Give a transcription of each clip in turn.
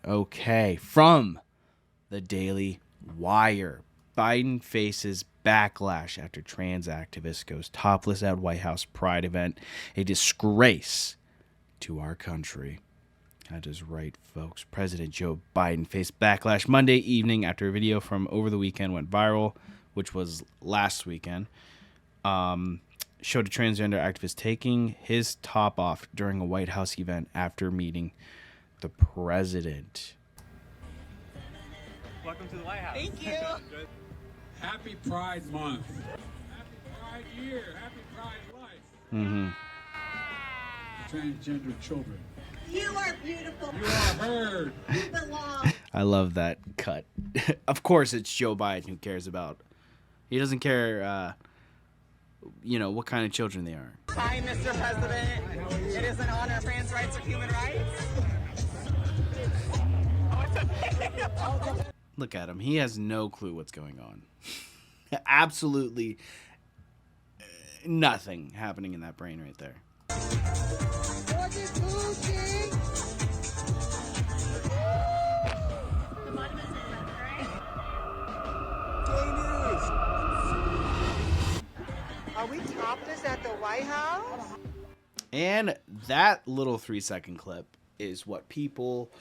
Okay, from the Daily Wire. Biden faces backlash after trans activist goes topless at White House Pride event. A disgrace to our country. That is right, folks. President Joe Biden faced backlash Monday evening after a video from over the weekend went viral, which was last weekend. Showed a transgender activist taking his top off during a White House event after meeting the president. Welcome to the White House. Thank you. Happy Pride Month. Happy Pride Year. Happy Pride Life. Mm-hmm. Transgender children. You are beautiful. You are heard. You belong. I love that cut. Of course, it's Joe Biden who cares about. He doesn't care, what kind of children they are. Hi, Mr. President. It is an honor. Trans rights are human rights. Look at him. He has no clue what's going on. Absolutely nothing happening in that brain right there. Are we topless at the White House? And that little 3-second clip is what people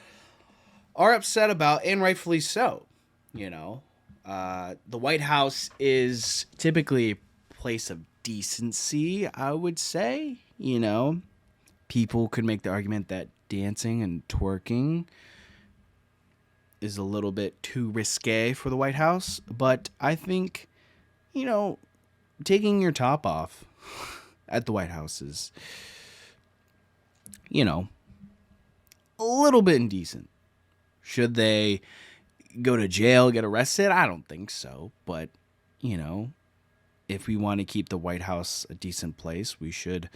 are upset about, and rightfully so. The White House is typically a place of decency, I would say. People could make the argument that dancing and twerking is a little bit too risque for the White House, but I think, taking your top off at the White House is, a little bit indecent. Should they go to jail, get arrested? I don't think so. But, if we want to keep the White House a decent place, we should,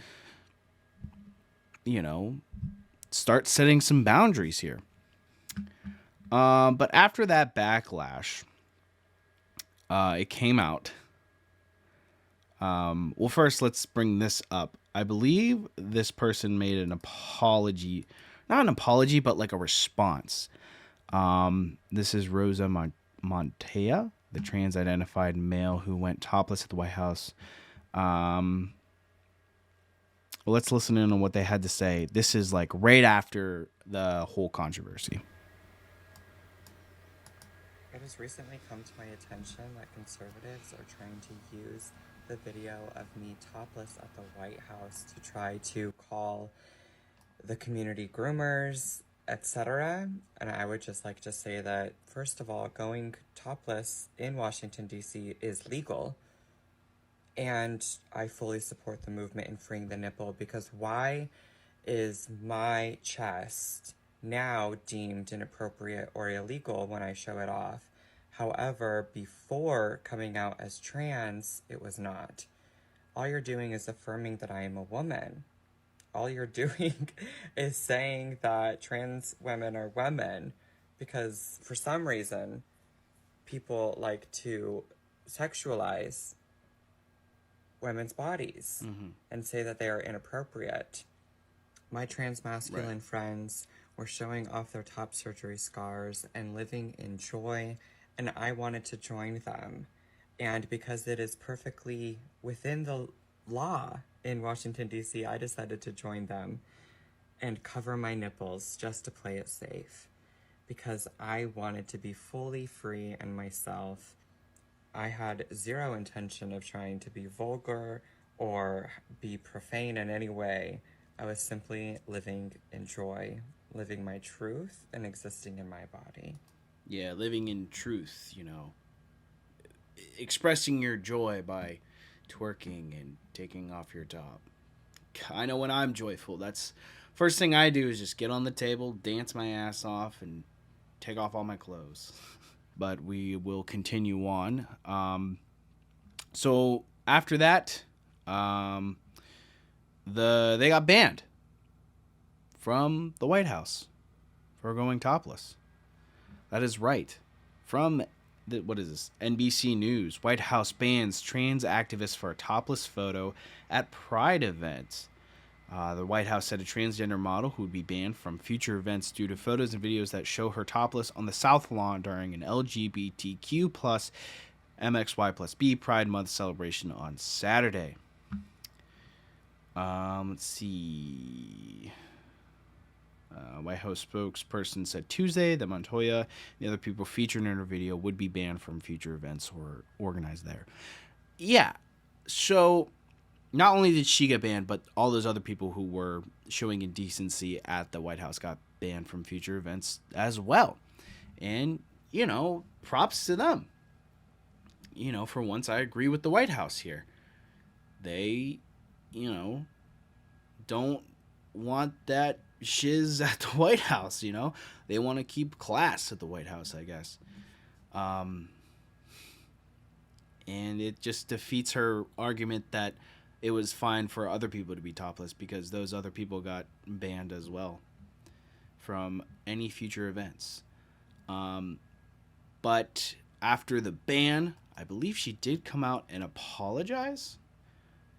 start setting some boundaries here. But after that backlash, it came out. Well, first, let's bring this up. I believe this person made an apology. Not an apology, but like a response. This is Rosa Montoya, the trans-identified male who went topless at the White House. Let's listen in on what they had to say. This is like right after the whole controversy. It has recently come to my attention that conservatives are trying to use the video of me topless at the White House to try to call the community groomers, etc. And I would just like to say that, first of all, going topless in Washington, D.C. is legal. And I fully support the movement in freeing the nipple, because why is my chest now deemed inappropriate or illegal when I show it off? However, before coming out as trans, it was not. All you're doing is affirming that I am a woman. All you're doing is saying that trans women are women, because for some reason, people like to sexualize women's bodies and say that they are inappropriate. My trans masculine friends were showing off their top surgery scars and living in joy, and I wanted to join them. And because it is perfectly within the law in Washington, D.C., I decided to join them and cover my nipples just to play it safe, because I wanted to be fully free and myself. I had zero intention of trying to be vulgar or be profane in any way. I was simply living in joy, living my truth, and existing in my body. Yeah, living in truth, expressing your joy by twerking and taking off your top. I know when I'm joyful, that's first thing I do is just get on the table, dance my ass off, and take off all my clothes. But we will continue on. So after that, they got banned from the White House for going topless. That is right. From what is this? NBC News. White House bans trans activists for a topless photo at Pride event. The White House said a transgender model who would be banned from future events due to photos and videos that show her topless on the South Lawn during an LGBTQ plus MXY plus B Pride Month celebration on Saturday. Let's see. White House spokesperson said Tuesday that Montoya and the other people featured in her video would be banned from future events or organized there. Yeah, so not only did she get banned, but all those other people who were showing indecency at the White House got banned from future events as well. And, you know, props to them. You know, for once I agree with the White House here. They, you know, don't want that shiz at the White House, you know? They want to keep class at the White House, I guess. And it just defeats her argument that it was fine for other people to be topless because those other people got banned as well from any future events. But after the ban, I believe she did come out and apologize.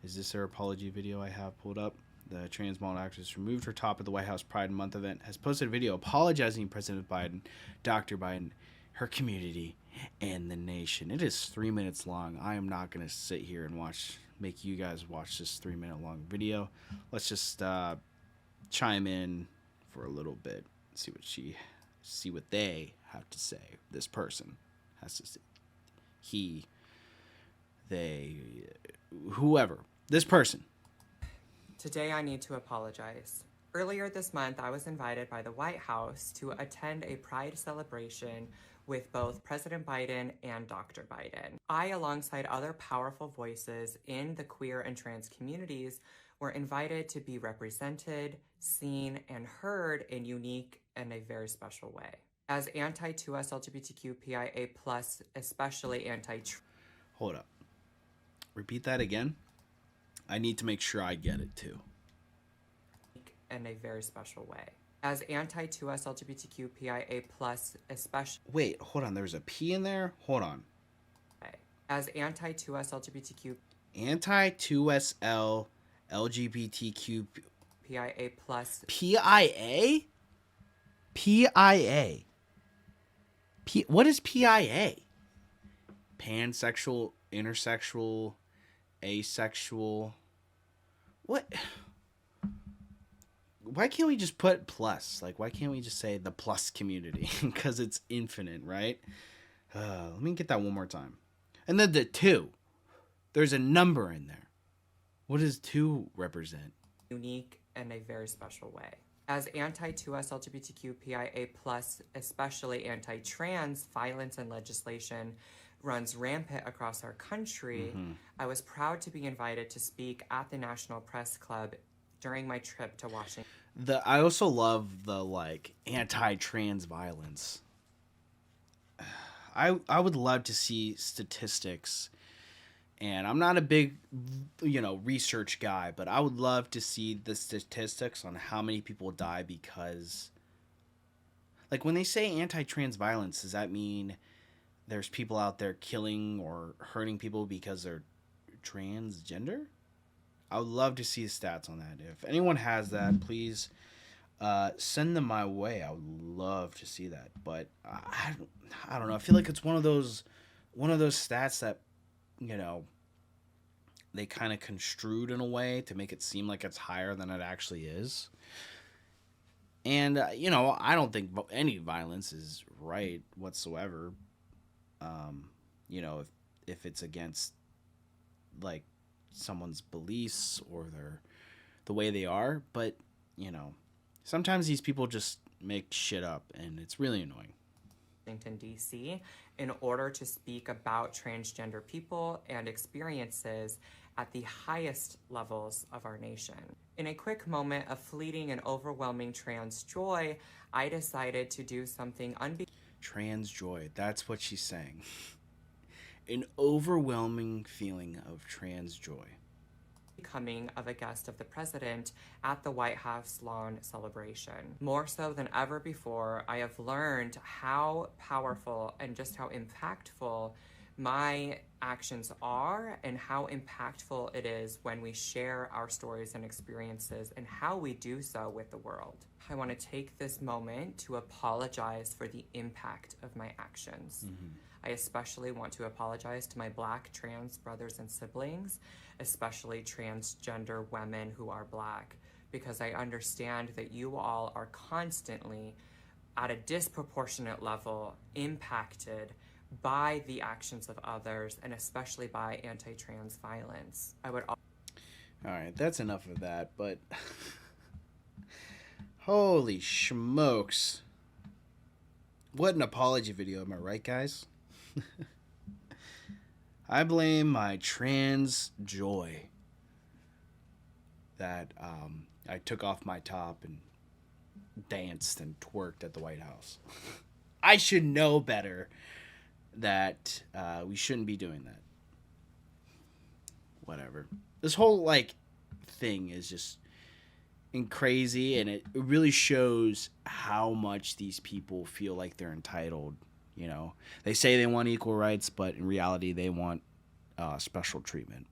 Is this her apology video I have pulled up? The trans model actress removed her top at the White House Pride Month event, has posted a video apologizing to President Biden, Dr. Biden, her community, and the nation. It is 3 minutes long. I am not going to sit here and make you guys watch this 3 minute long video. Let's just chime in for a little bit, see what they have to say. This person has to say. He, they, whoever. This person. Today I need to apologize. Earlier this month, I was invited by the White House to attend a Pride celebration with both President Biden and Dr. Biden. I, alongside other powerful voices in the queer and trans communities, were invited to be represented, seen, and heard in unique and a very special way. As anti-2S LGBTQIA+, especially Hold up. Repeat that again. I need to make sure I get it too. In a very special way. As anti-2S LGBTQIA+, especially... Wait, hold on. There's a P in there? Hold on. As anti-2S LGBTQ... Anti-2SL LGBTQ... PIA+... PIA? PIA. What is PIA? Pansexual, intersexual, asexual... What? Why can't we just put plus? Like, why can't we just say the plus community? Because it's infinite, right? Let me get that one more time. And then the 2. There's a number in there. What does 2 represent? Unique and a very special way. As anti-2S LGBTQIA+, especially anti-trans violence and legislation runs rampant across our country, I was proud to be invited to speak at the National Press Club during my trip to Washington. I also love the, like, anti-trans violence. I would love to see statistics, and I'm not a big, research guy, but I would love to see the statistics on how many people die because, like, when they say anti-trans violence, does that mean there's people out there killing or hurting people because they're transgender? I would love to see the stats on that. If anyone has that, please send them my way. I would love to see that. But I don't know. I feel like it's one of those stats that, they kind of construed in a way to make it seem like it's higher than it actually is. And, I don't think any violence is right whatsoever. If it's against, like, someone's beliefs or the way they are, but sometimes these people just make shit up and it's really annoying. Washington, D.C. in order to speak about transgender people and experiences at the highest levels of our nation. In a quick moment of fleeting and overwhelming trans joy, I decided to do something Trans joy, that's what she's saying. An overwhelming feeling of trans joy. Becoming of a guest of the president at the White House lawn celebration. More so than ever before, I have learned how powerful and just how impactful my actions are and how impactful it is when we share our stories and experiences and how we do so with the world. I want to take this moment to apologize for the impact of my actions. I especially want to apologize to my Black trans brothers and siblings, especially transgender women who are Black, because I understand that you all are constantly, at a disproportionate level, impacted by the actions of others, and especially by anti-trans violence. I would. All right, that's enough of that, but holy smokes. What an apology video, am I right, guys? I blame my trans joy that I took off my top and danced and twerked at the White House. I should know better that we shouldn't be doing that. Whatever. This whole thing is just crazy, and it really shows how much these people feel like they're entitled. You know, they say they want equal rights, but in reality, they want special treatment.